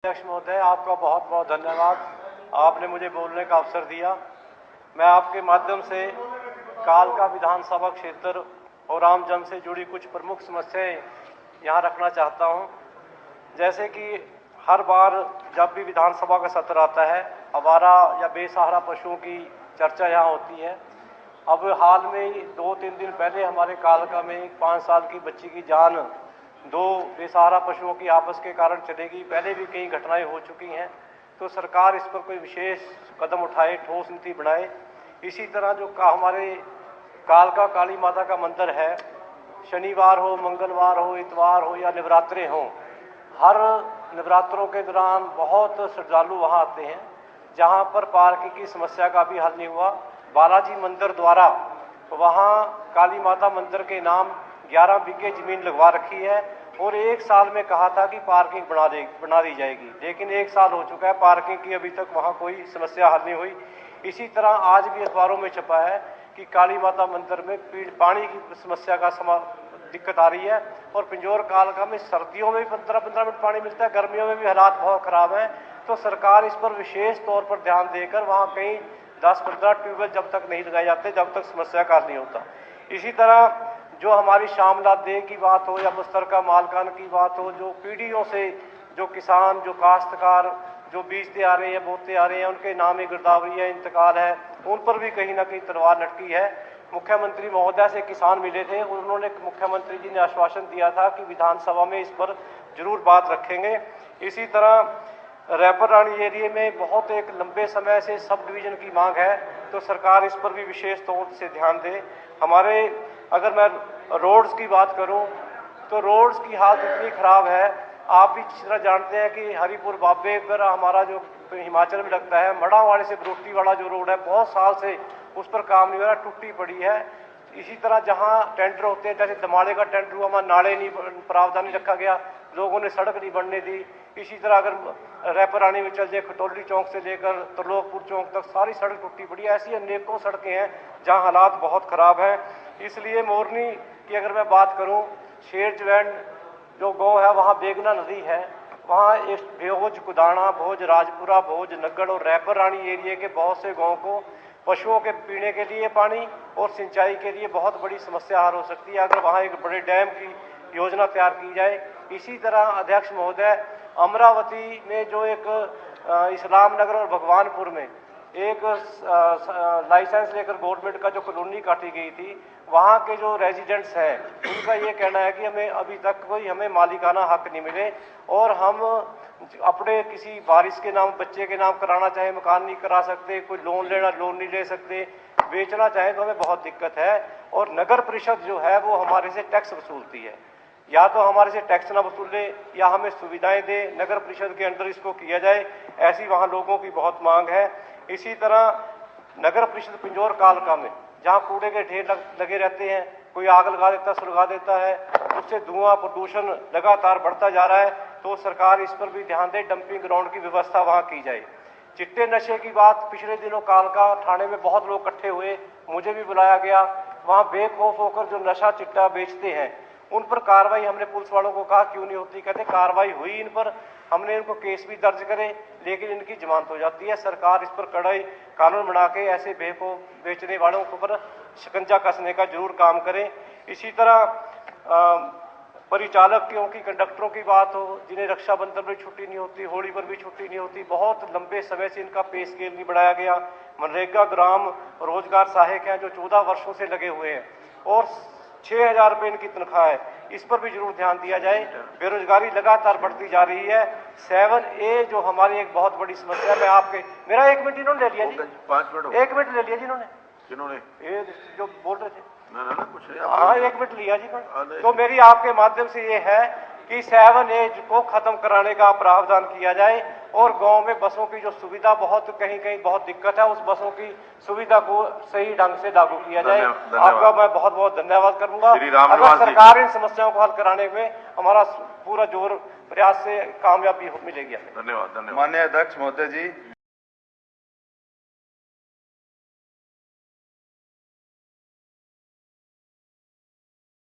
अध्यक्ष महोदय, आपका बहुत बहुत धन्यवाद। आपने मुझे बोलने का अवसर दिया। मैं आपके माध्यम से कालका विधानसभा क्षेत्र और आमजन से जुड़ी कुछ प्रमुख समस्याएं यहाँ रखना चाहता हूँ। जैसे कि हर बार जब भी विधानसभा का सत्र आता है, आवारा या बेसहारा पशुओं की चर्चा यहाँ होती है। अब हाल में ही 2-3 दिन पहले हमारे कालका में एक 5 साल की बच्ची की जान 2 बेसहारा पशुओं की आपस के कारण चलेगी। पहले भी कई घटनाएं हो चुकी हैं, तो सरकार इस पर कोई विशेष कदम उठाए, ठोस नीति बनाए। इसी तरह जो हमारे कालका काली माता का मंदिर है, शनिवार हो, मंगलवार हो, इतवार हो या नवरात्रे हों, हर नवरात्रों के दौरान बहुत श्रद्धालु वहाँ आते हैं। जहाँ पर पार्किंग की समस्या का भी हल नहीं हुआ, बालाजी मंदिर द्वारा वहाँ काली माता मंदिर के नाम 11 बीघे जमीन लगवा रखी है और 1 साल में कहा था कि पार्किंग बना दी जाएगी, लेकिन 1 साल हो चुका है, पार्किंग की अभी तक वहाँ कोई समस्या हल नहीं हुई। इसी तरह आज भी अखबारों में छपा है कि काली माता मंदिर में पानी की समस्या का दिक्कत आ रही है और पिंजौर कालका में सर्दियों में भी 15-15 मिनट पानी मिलता है, गर्मियों में भी हालात बहुत खराब हैं। तो सरकार इस पर विशेष तौर पर ध्यान देकर वहाँ कहीं 10-15 ट्यूबवेल जब तक नहीं लगाए जाते, जब तक समस्या का हल नहीं होता। इसी तरह जो हमारी शामलात देह की बात हो या मुश्तरका मालकान की बात हो, जो पीढ़ियों से जो किसान, जो काश्तकार जो बीजते आ रहे हैं, बोते आ रहे हैं, उनके नाम गिरदावरी है, इंतकाल है, उन पर भी कहीं ना कहीं तलवार लटकी है। मुख्यमंत्री महोदय से किसान मिले थे, उन्होंने मुख्यमंत्री जी ने आश्वासन दिया था कि विधानसभा में इस पर जरूर बात रखेंगे। इसी तरह रैपर रानी एरिया में बहुत एक लंबे समय से सब डिवीजन की मांग है, तो सरकार इस पर भी विशेष तौर से ध्यान दे। हमारे अगर मैं रोड्स की बात करूं तो रोड्स की हालत इतनी खराब है, आप भी इस तरह जानते हैं कि हरिपुर बाबे पर हमारा जो हिमाचल में लगता है, मड़ावाड़े से बरोटी वाला जो रोड है, बहुत साल से उस पर काम नहीं हो रहा, टूटी पड़ी है। इसी तरह जहां टेंडर होते हैं, जैसे दमाड़े का टेंडर हुआ, वहाँ नाले नहीं, प्रावधान नहीं रखा गया, लोगों ने सड़क नहीं बनने दी। इसी तरह अगर रैपरानी में चल जाए, खटोली चौक से लेकर त्रिलोकपुर चौक तक सारी सड़क टूटी पड़ी है। ऐसी अनेकों सड़कें हैं जहाँ हालात बहुत खराब हैं। इसलिए मोरनी की अगर मैं बात करूँ, शेरजवैंड जो गाँव है वहाँ बेगना नदी है, वहाँ एक भोज, कुदाना, भोज, राजपुरा, भोज, नग्गड़ और रैपर रानी एरिया के बहुत से गाँव को पशुओं के पीने के लिए पानी और सिंचाई के लिए बहुत बड़ी समस्या हल हो सकती है अगर वहाँ एक बड़े डैम की योजना तैयार की जाए। इसी तरह अध्यक्ष महोदय, अमरावती में जो एक इस्लाम नगर और भगवानपुर में एक लाइसेंस लेकर गवर्नमेंट का जो कॉलोनी काटी गई थी, वहाँ के जो रेजिडेंट्स हैं उनका ये कहना है कि हमें अभी तक कोई हमें मालिकाना हक नहीं मिले और हम अपने किसी वारिस के नाम, बच्चे के नाम कराना चाहे मकान नहीं करा सकते, कोई लोन लेना लोन नहीं ले सकते, बेचना चाहे तो हमें बहुत दिक्कत है। और नगर परिषद जो है वो हमारे से टैक्स वसूलती है, या तो हमारे से टैक्स ना वसूले या हमें सुविधाएं दे, नगर परिषद के अंदर इसको किया जाए, ऐसी वहाँ लोगों की बहुत मांग है। इसी तरह नगर परिषद पिंजौर कालका में जहाँ कूड़े के ढेर लगे रहते हैं, कोई आग लगा देता, सुलगा देता है, उससे धुआं प्रदूषण लगातार बढ़ता जा रहा है, तो सरकार इस पर भी ध्यान दे, डंपिंग ग्राउंड की व्यवस्था वहाँ की जाए। चिट्टे नशे की बात, पिछले दिनों कालका थाने में बहुत लोग इकट्ठे हुए, मुझे भी बुलाया गया। वहाँ बेखौफ होकर जो नशा चिट्टा बेचते हैं उन पर कार्रवाई, हमने पुलिस वालों को कहा क्यों नहीं होती, कहते कार्रवाई हुई इन पर, हमने इनको केस भी दर्ज करे, लेकिन इनकी जमानत हो जाती है। सरकार इस पर कड़ाई कानून बना के ऐसे बेखौफ बेचने वालों के ऊपर शिकंजा कसने का जरूर काम करें। इसी तरह परिचालकों की, कंडक्टरों की बात हो, जिन्हें रक्षाबंधन में छुट्टी नहीं होती, होली पर भी छुट्टी नहीं होती, बहुत लंबे समय से इनका पे स्केल नहीं बढ़ाया गया। मनरेगा ग्राम रोजगार सहायक हैं जो 14 वर्षों से लगे हुए हैं और 6,000 रुपये इनकी तनख्वाह है, इस पर भी जरूर ध्यान दिया जाए। बेरोजगारी लगातार बढ़ती जा रही है। 7A जो हमारी एक बहुत बड़ी समस्या है, मैं आपके, मेरा 1 मिनट इन्होंने ले लिया जी, 5 मिनट 1 मिनट ले लिया जी इन्होंने, किन्होंने ये जो बोल रहे थे, ना कुछ नहीं, हाँ 1 मिनट लिया जी। तो मेरी आपके माध्यम से ये है कि 7A को खत्म कराने का प्रावधान किया जाए और गांव में बसों की जो सुविधा बहुत कहीं कहीं बहुत दिक्कत है, उस बसों की सुविधा को सही ढंग से लागू किया जाए। आपका मैं बहुत बहुत धन्यवाद करूंगा। अगर सरकार इन समस्याओं को हल कराने में हमारा पूरा जोर प्रयास से कामयाबी मिलेगी। धन्यवाद। माननीय अध्यक्ष महोदय जी।